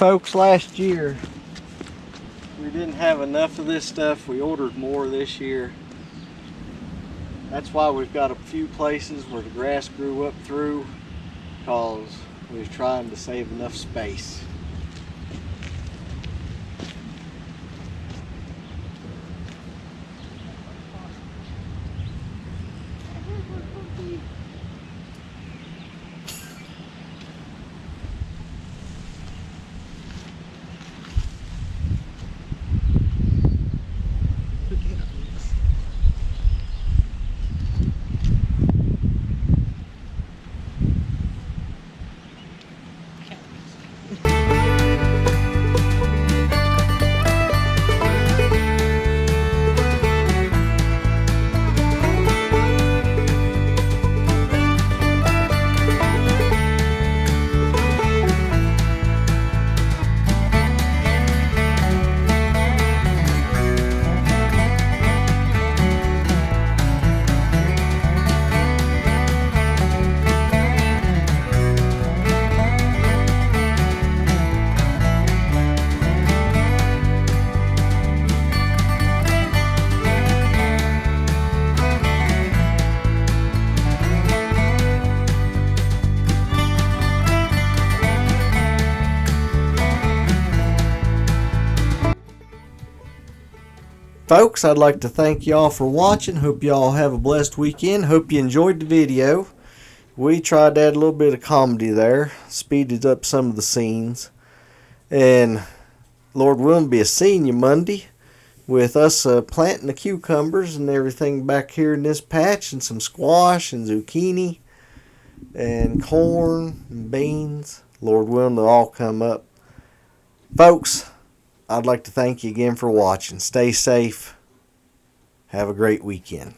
folks, last year we didn't have enough of this stuff. We ordered more this year. That's why we've got a few places where the grass grew up through, because we was trying to save enough space. Folks, I'd like to thank y'all for watching. Hope y'all have a blessed weekend. Hope you enjoyed the video. We tried to add a little bit of comedy there, speeded up some of the scenes. And Lord willing, be seeing you Monday with us planting the cucumbers and everything back here in this patch, and some squash and zucchini and corn and beans. Lord willing, they'll all come up. Folks, I'd like to thank you again for watching. Stay safe. Have a great weekend.